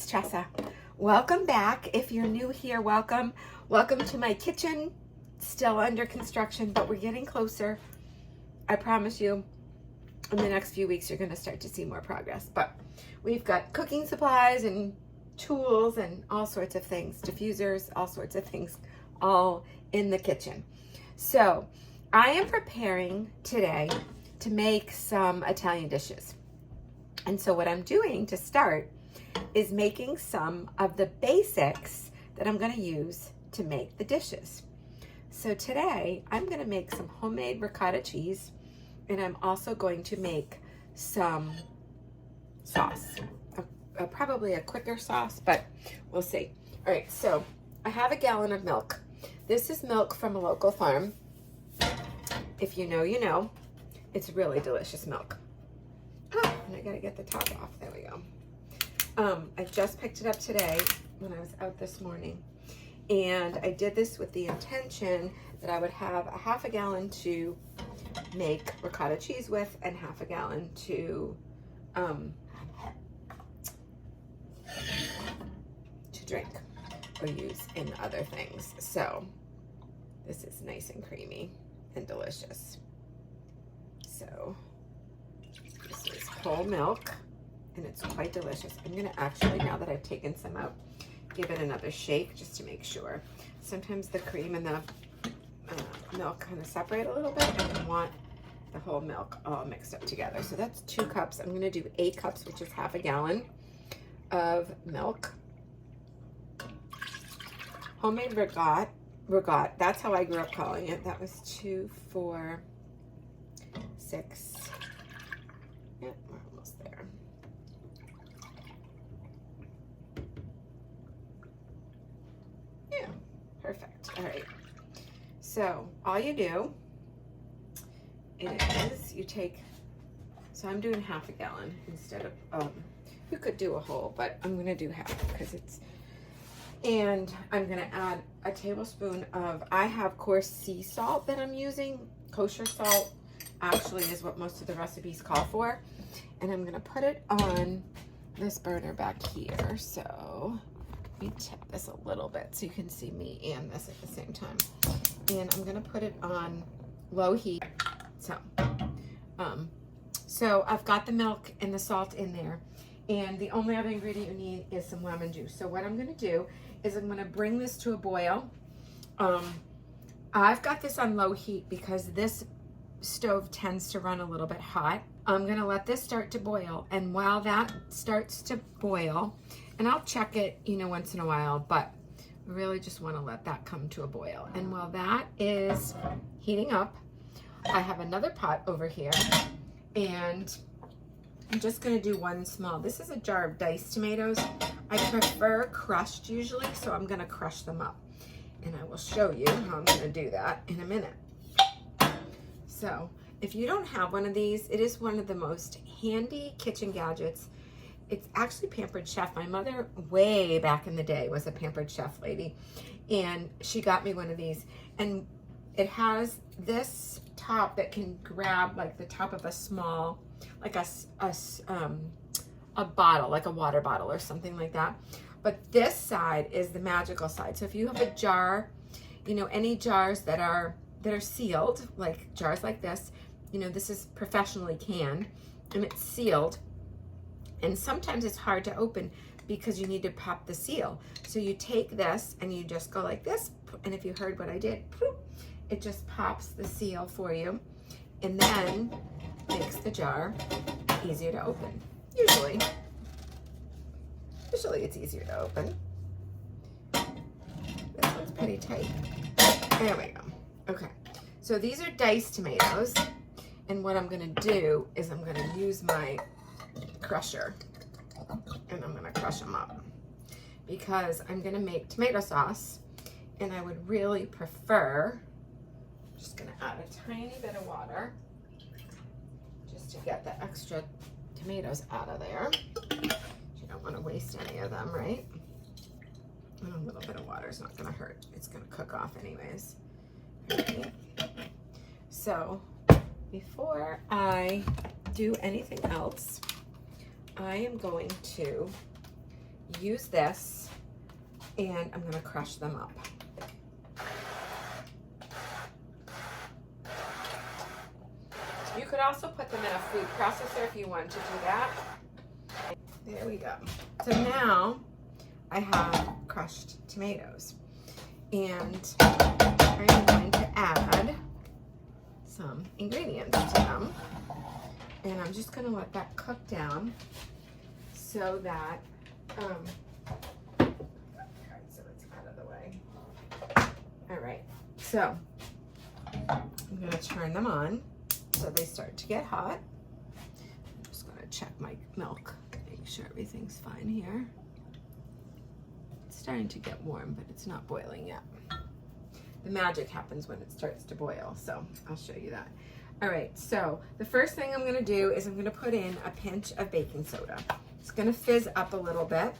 it's Tresa. Welcome back. If you're new here, welcome. Welcome to my kitchen. Still under construction, but we're getting closer. I promise you, in the next few weeks, you're going to start to see more progress. But we've got cooking supplies and tools and all sorts of things, diffusers, all sorts of things, all in the kitchen. So I am preparing today to make some Italian dishes. And so what I'm doing to start is making some of the basics that I'm going to use to make the dishes. So today I'm going to make some homemade ricotta cheese, and I'm also going to make some sauce, probably a quicker sauce, but we'll see. All right, so I have a gallon of milk. This is milk from a local farm. If you know, you know. It's really delicious milk. Oh, and I gotta get the top off. There we go. I just picked it up today when I was out this morning, and I did this with the intention that I would have a half a gallon to make ricotta cheese with and half a gallon to drink or use in other things. So this is nice and creamy and delicious. So this is whole milk, and it's quite delicious. I'm gonna actually, now that I've taken some out, give it another shake just to make sure. Sometimes the cream and the milk kind of separate a little bit, and I want the whole milk all mixed up together. So that's 2 cups. I'm gonna do 8 cups, which is half a gallon of milk. Homemade ricotta, that's how I grew up calling it. That was 2, 4, 6. Yeah, we're almost there. Yeah, perfect. All right. So all you do is you take, so I'm doing half a gallon instead of, you could do a whole, but I'm going to do half because it's, and I'm going to add a tablespoon of, I have coarse sea salt that I'm using. Kosher salt actually is what most of the recipes call for. And I'm going to put it on this burner back here. So let me tip this a little bit so you can see me and this at the same time. And I'm going to put it on low heat. So I've got the milk and the salt in there. And the only other ingredient you need is some lemon juice. So what I'm going to do is I'm going to bring this to a boil. I've got this on low heat because this stove tends to run a little bit hot. I'm going to let this start to boil. And while that starts to boil, and I'll check it, you know, once in a while, but I really just want to let that come to a boil. And while that is heating up, I have another pot over here, and I'm just going to do one small. This is a jar of diced tomatoes. I prefer crushed usually, so I'm going to crush them up. And I will show you how I'm going to do that in a minute. So if you don't have one of these, it is one of the most handy kitchen gadgets. It's actually Pampered Chef. My mother way back in the day was a Pampered Chef lady, and she got me one of these. And it has this top that can grab like the top of a small, like a bottle, like a water bottle or something like that. But this side is the magical side. So if you have a jar, you know, any jars that are sealed, like jars like this, you know, this is professionally canned and it's sealed. And sometimes it's hard to open because you need to pop the seal. So you take this and you just go like this. And if you heard what I did, it just pops the seal for you and then makes the jar easier to open. Usually it's easier to open. This one's pretty tight. There we go. Okay, so these are diced tomatoes, and what I'm gonna do is I'm gonna use my crusher, and I'm gonna crush them up because I'm gonna make tomato sauce, and I would really prefer, I'm just gonna add a tiny bit of water just to get the extra tomatoes out of there. You don't want to waste any of them, right? And a little bit of water is not going to hurt. It's going to cook off anyways. Okay. So before I do anything else, I am going to use this, and I'm gonna crush them up. You could also put them in a food processor if you want to do that. There we go. So now I have crushed tomatoes, and I'm going to add some ingredients to them, and I'm just going to let that cook down so that so it's out of the way. All right, so I'm going to turn them on so they start to get hot. I'm just going to check my milk, make sure everything's fine here. It's starting to get warm, but it's not boiling yet. The magic happens when it starts to boil, so I'll show you that. All right, so the first thing I'm gonna do is I'm gonna put in a pinch of baking soda. It's gonna fizz up a little bit,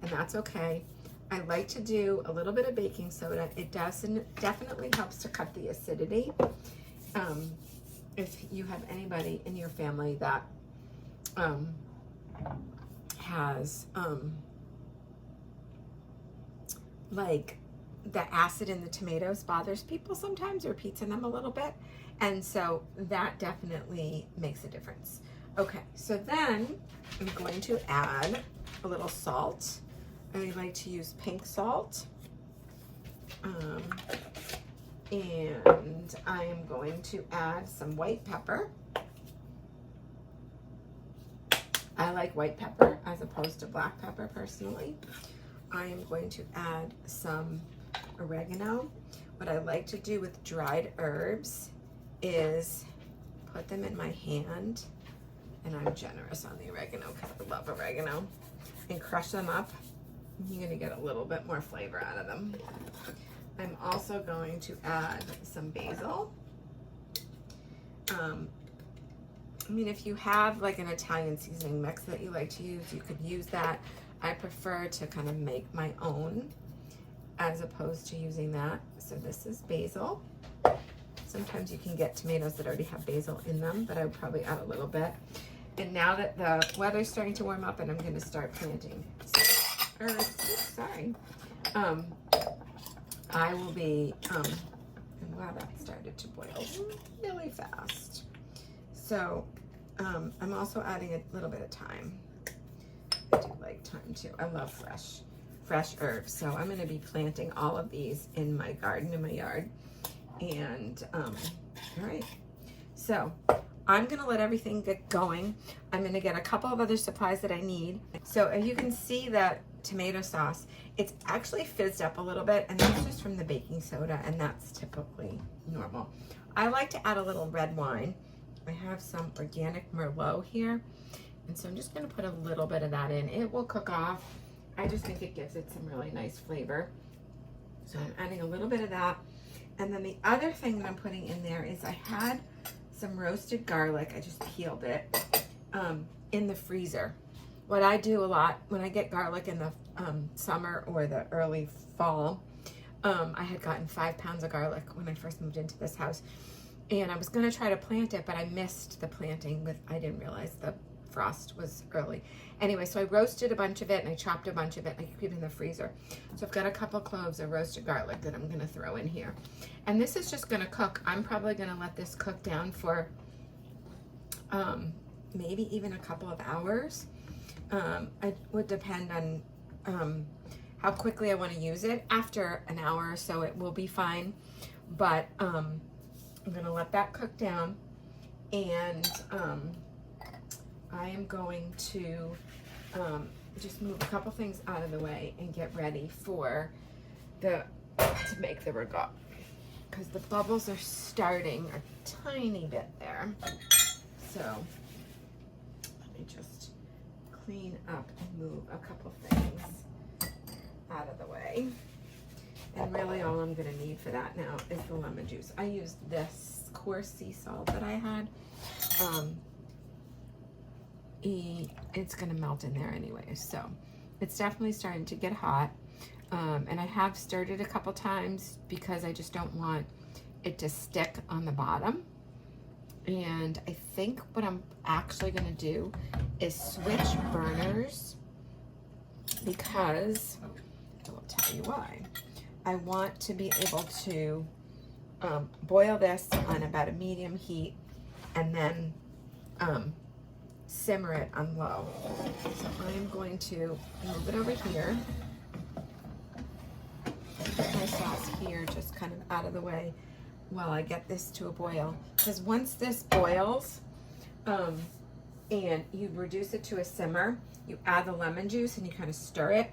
and that's okay. I like to do a little bit of baking soda. It definitely helps to cut the acidity. If you have anybody in your family that has like the acid in the tomatoes bothers people sometimes or repeats in them a little bit, and so that definitely makes a difference. Okay, so then I'm going to add a little salt. I like to use pink salt, and I am going to add some white pepper. I like white pepper as opposed to black pepper personally. I am going to add some oregano. What I like to do with dried herbs is put them in my hand, and I'm generous on the oregano because I love oregano, and crush them up. You're gonna get a little bit more flavor out of them. I'm also going to add some basil. I mean, if you have like an Italian seasoning mix that you like to use, you could use that. I prefer to kind of make my own as opposed to using that. So this is basil. Sometimes you can get tomatoes that already have basil in them, but I would probably add a little bit. And now that the weather's starting to warm up, and I'm going to start planting herbs, I will be, and wow, that started to boil really fast. So I'm also adding a little bit of thyme. I do like thyme too. I love fresh herbs. So I'm going to be planting all of these in my garden, in my yard. And all right, so I'm going to let everything get going. I'm going to get a couple of other supplies that I need. So as you can see, that tomato sauce, it's actually fizzed up a little bit, and that's just from the baking soda, and that's typically normal. I like to add a little red wine. I have some organic Merlot here, and so I'm just going to put a little bit of that in. It will cook off. I just think it gives it some really nice flavor. So I'm adding a little bit of that. And then the other thing that I'm putting in there is I had some roasted garlic. I just peeled it in the freezer. What I do a lot when I get garlic in the summer or the early fall, I had gotten 5 pounds of garlic when I first moved into this house. And I was going to try to plant it, but I missed the planting I didn't realize the frost was early. Anyway, so I roasted a bunch of it, and I chopped a bunch of it, and I keep it in the freezer. So I've got a couple cloves of roasted garlic that I'm going to throw in here. And this is just going to cook. I'm probably going to let this cook down for maybe even a couple of hours. It would depend on how quickly I want to use it. After an hour or so, it will be fine. But I'm going to let that cook down, and I am going to just move a couple things out of the way and get ready for to make the ricotta, because the bubbles are starting a tiny bit there. So let me just clean up and move a couple things out of the way. And really all I'm going to need for that now is the lemon juice. I used this coarse sea salt that I had. It's going to melt in there anyway. So it's definitely starting to get hot. And I have stirred it a couple times because I just don't want it to stick on the bottom. And I think what I'm actually going to do is switch burners because, I'll tell you why. I want to be able to boil this on about a medium heat and then simmer it on low. So I'm going to move it over here. Put my sauce here, just kind of out of the way while I get this to a boil. Because once this boils, and you reduce it to a simmer, you add the lemon juice and you kind of stir it,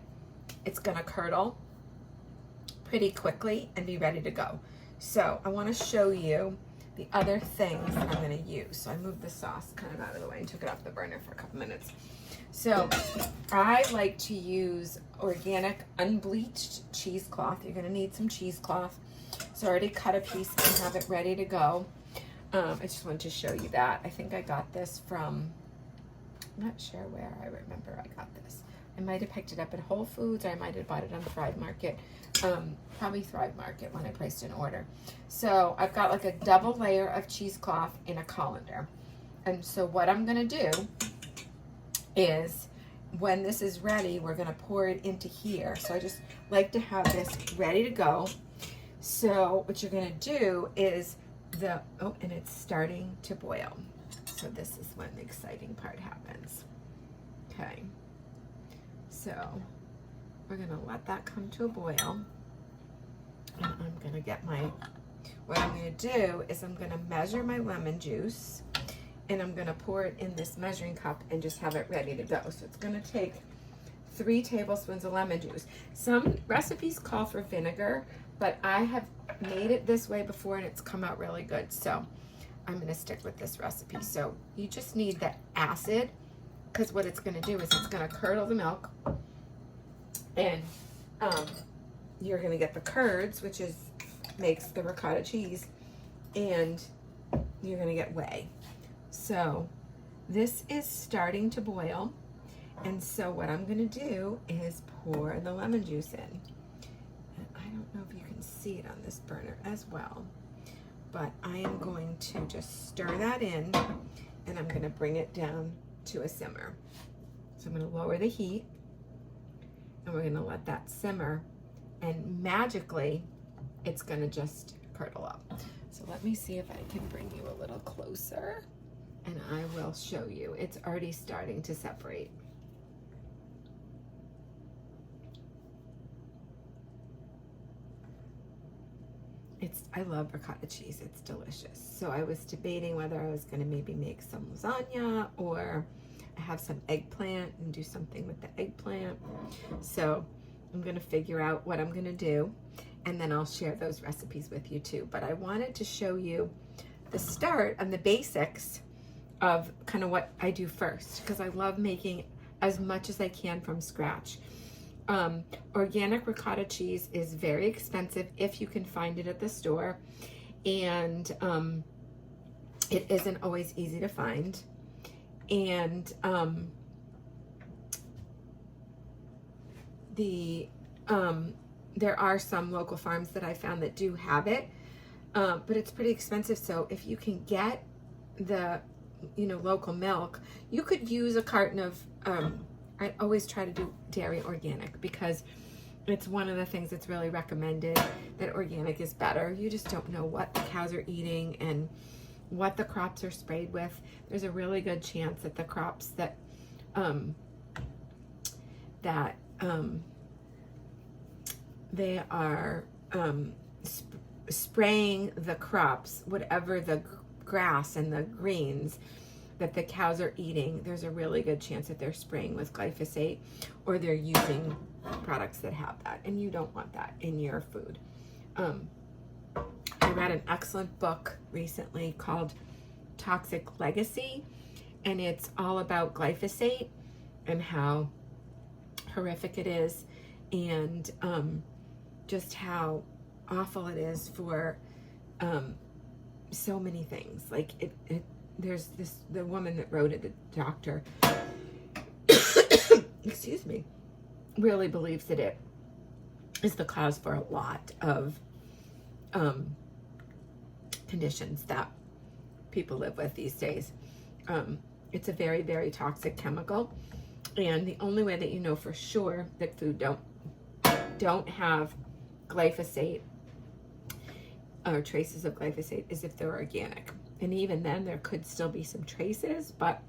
it's gonna curdle pretty quickly and be ready to go. So I want to show you the other things that I'm going to use. So I moved the sauce kind of out of the way and took it off the burner for a couple minutes. So I like to use organic unbleached cheesecloth. You're going to need some cheesecloth. So I already cut a piece and have it ready to go. I just wanted to show you that. I think I got this from, I'm not sure where I remember I got this. I might have picked it up at Whole Foods, or I might have bought it on Thrive Market. Probably Thrive Market when I placed an order. So I've got like a double layer of cheesecloth in a colander. And so what I'm gonna do is, when this is ready, we're gonna pour it into here. So I just like to have this ready to go. So what you're gonna do is and it's starting to boil. So this is when the exciting part happens. Okay. So we're gonna let that come to a boil. And I'm gonna get what I'm gonna do is I'm gonna measure my lemon juice and I'm gonna pour it in this measuring cup and just have it ready to go. So it's gonna take 3 tablespoons of lemon juice. Some recipes call for vinegar, but I have made it this way before and it's come out really good. So I'm gonna stick with this recipe. So you just need the acid, because what it's gonna do is it's gonna curdle the milk, and you're gonna get the curds, which makes the ricotta cheese, and you're gonna get whey. So this is starting to boil, and so what I'm gonna do is pour the lemon juice in. And I don't know if you can see it on this burner as well, but I am going to just stir that in, and I'm gonna bring it down to a simmer. So I'm gonna lower the heat, and we're gonna let that simmer, and magically it's gonna just curdle up. So let me see if I can bring you a little closer, and I will show you. It's already starting to separate. I love ricotta cheese, it's delicious. So I was debating whether I was gonna maybe make some lasagna, or I have some eggplant and do something with the eggplant. So I'm gonna figure out what I'm gonna do, and then I'll share those recipes with you too. But I wanted to show you the start and the basics of kind of what I do first, because I love making as much as I can from scratch. Organic ricotta cheese is very expensive if you can find it at the store, and it isn't always easy to find. And there are some local farms that I found that do have it, but it's pretty expensive. So if you can get the local milk, you could use a carton of I always try to do dairy organic, because it's one of the things that's really recommended, that organic is better. You just don't know what the cows are eating and what the crops are sprayed with. There's a really good chance that the crops that they are spraying the crops, whatever the grass and the greens that the cows are eating, there's a really good chance that they're spraying with glyphosate, or they're using products that have that, and you don't want that in your food. I read an excellent book recently called Toxic Legacy, and it's all about glyphosate and how horrific it is, and just how awful it is for so many things. Like there's the woman that wrote it, the doctor, excuse me, really believes that it is the cause for a lot of conditions that people live with these days. It's a very, very toxic chemical, And the only way that you know for sure that food don't have glyphosate or traces of glyphosate is if they're organic. And even then, there could still be some traces. But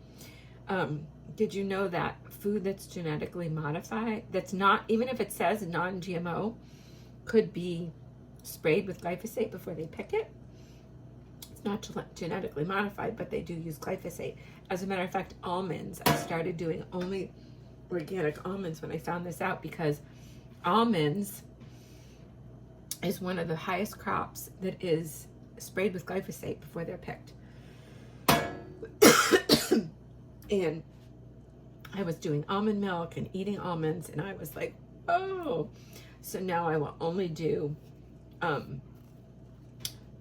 did you know that food that's genetically modified, that's not, even if it says non-GMO, could be sprayed with glyphosate before they pick it? It's not genetically modified, but they do use glyphosate. As a matter of fact, almonds, I started doing only organic almonds when I found this out, because almonds is one of the highest crops that is sprayed with glyphosate before they're picked. And I was doing almond milk and eating almonds, and I was like, oh. So now I will only do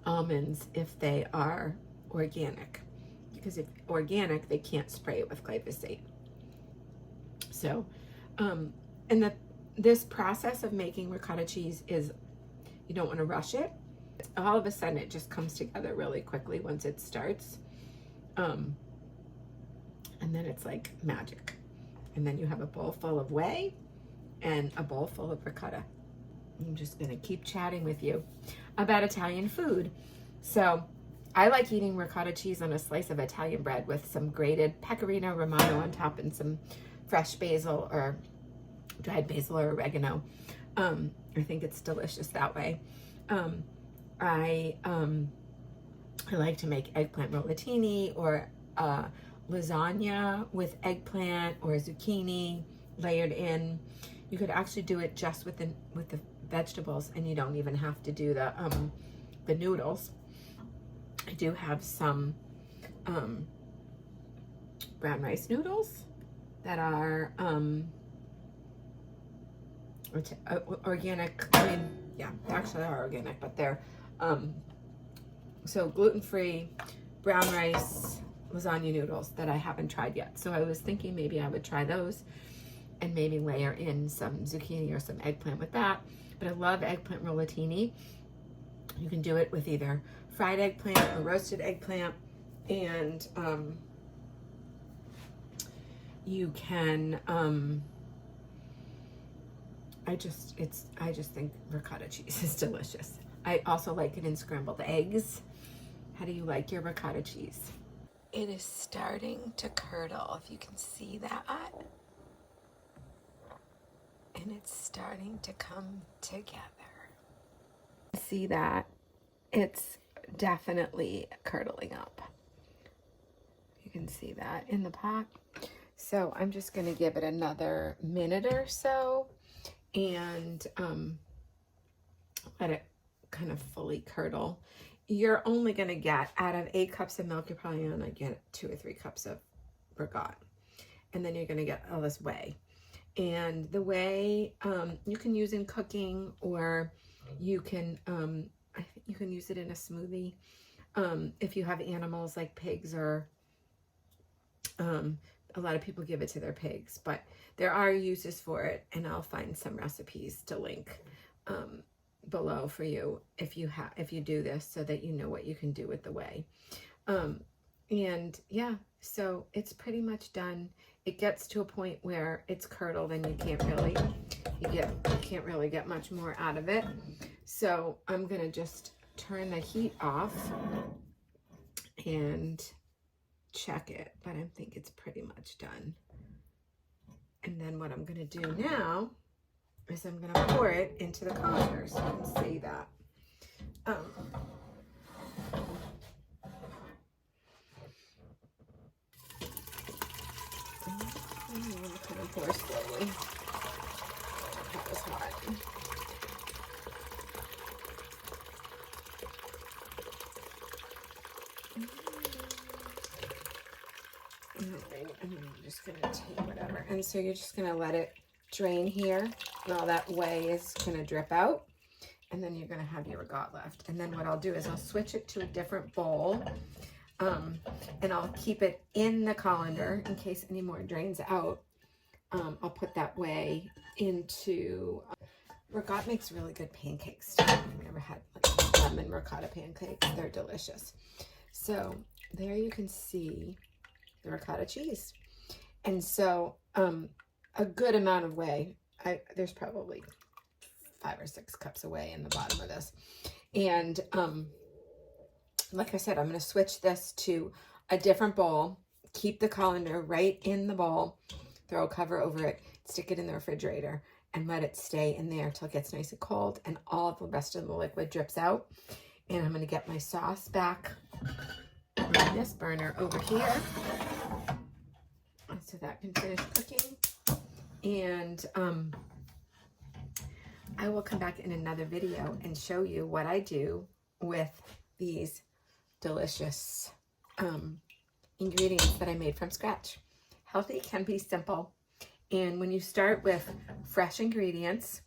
almonds if they are organic, because if organic, they can't spray it with glyphosate. So, and this process of making ricotta cheese is, you don't want to rush it. All of a sudden, it just comes together really quickly once it starts. And then it's like magic. And then you have a bowl full of whey and a bowl full of ricotta. I'm just going to keep chatting with you about Italian food. So I like eating ricotta cheese on a slice of Italian bread with some grated pecorino romano on top and some fresh basil or dried basil or oregano. I think it's delicious that way. I like to make eggplant rollatini or lasagna with eggplant or zucchini layered in. You could actually do it just with the vegetables, and you don't even have to do the noodles. I do have some brown rice noodles that are organic. I mean, yeah, they actually are organic, but they're so gluten-free brown rice lasagna noodles that I haven't tried yet. So I was thinking maybe I would try those and maybe layer in some zucchini or some eggplant with that. But I love eggplant rollatini. You can do it with either fried eggplant or roasted eggplant, and you can I just think ricotta cheese is delicious. I also like it in scrambled eggs. How do you like your ricotta cheese? It is starting to curdle, if you can see that. And it's starting to come together. See that? It's definitely curdling up. You can see that in the pot. So I'm just going to give it another minute or so and let it kind of fully curdle. You're only going to get, out of 8 cups of milk, you're probably going to get 2 or 3 cups of ricotta. And then you're going to get all this whey. And the whey you can use in cooking, or you can I think you can use it in a smoothie if you have animals like pigs, or a lot of people give it to their pigs, but there are uses for it, and I'll find some recipes to link below for you if you do this, so that you know what you can do with the whey. And yeah, so it's pretty much done. It gets to a point where it's curdled and you can't really get much more out of it. So I'm gonna just turn the heat off and check it, but I think it's pretty much done. And then what I'm gonna do now is I'm gonna pour it into the colander, so you can see that. I'm gonna pour slowly. That was hot. I'm just gonna take whatever, and so you're just gonna let it drain here, and all that whey is gonna drip out, and then you're gonna have your ricotta left. And then what I'll do is I'll switch it to a different bowl, and I'll keep it in the colander in case any more drains out. I'll put that whey into ricotta makes really good pancakes too. I've never had like lemon ricotta pancakes. They're delicious. So there you can see the ricotta cheese. And so a good amount of whey. There's probably 5 or 6 cups of whey in the bottom of this. And like I said, I'm going to switch this to a different bowl. Keep the colander right in the bowl. Throw a cover over it. Stick it in the refrigerator and let it stay in there till it gets nice and cold and all of the rest of the liquid drips out. And I'm going to get my sauce back on this burner over here so that can finish cooking. And I will come back in another video and show you what I do with these delicious ingredients that I made from scratch. Healthy can be simple. And when you start with fresh ingredients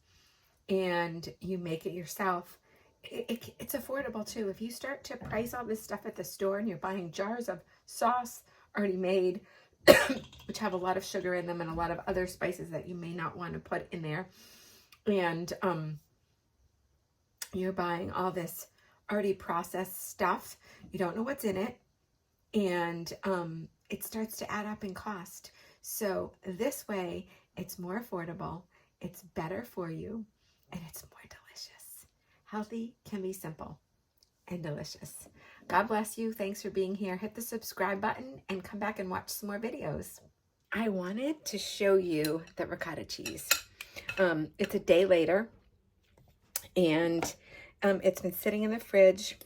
and you make it yourself, it's affordable too. If you start to price all this stuff at the store and you're buying jars of sauce already made, which have a lot of sugar in them and a lot of other spices that you may not want to put in there, and you're buying all this already processed stuff, you don't know what's in it, and it starts to add up in cost. So this way, it's more affordable, it's better for you, and it's more delicious. Healthy can be simple and delicious. God bless you. Thanks for being here. Hit the subscribe button and come back and watch some more videos. I wanted to show you the ricotta cheese. It's a day later, and it's been sitting in the fridge.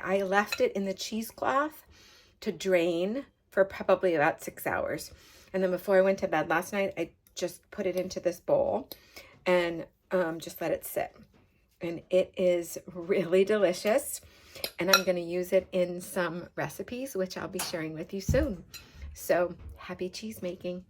I left it in the cheesecloth to drain for probably about 6 hours. And then before I went to bed last night, I just put it into this bowl and just let it sit. And it is really delicious. And I'm going to use it in some recipes, which I'll be sharing with you soon. So happy cheese making.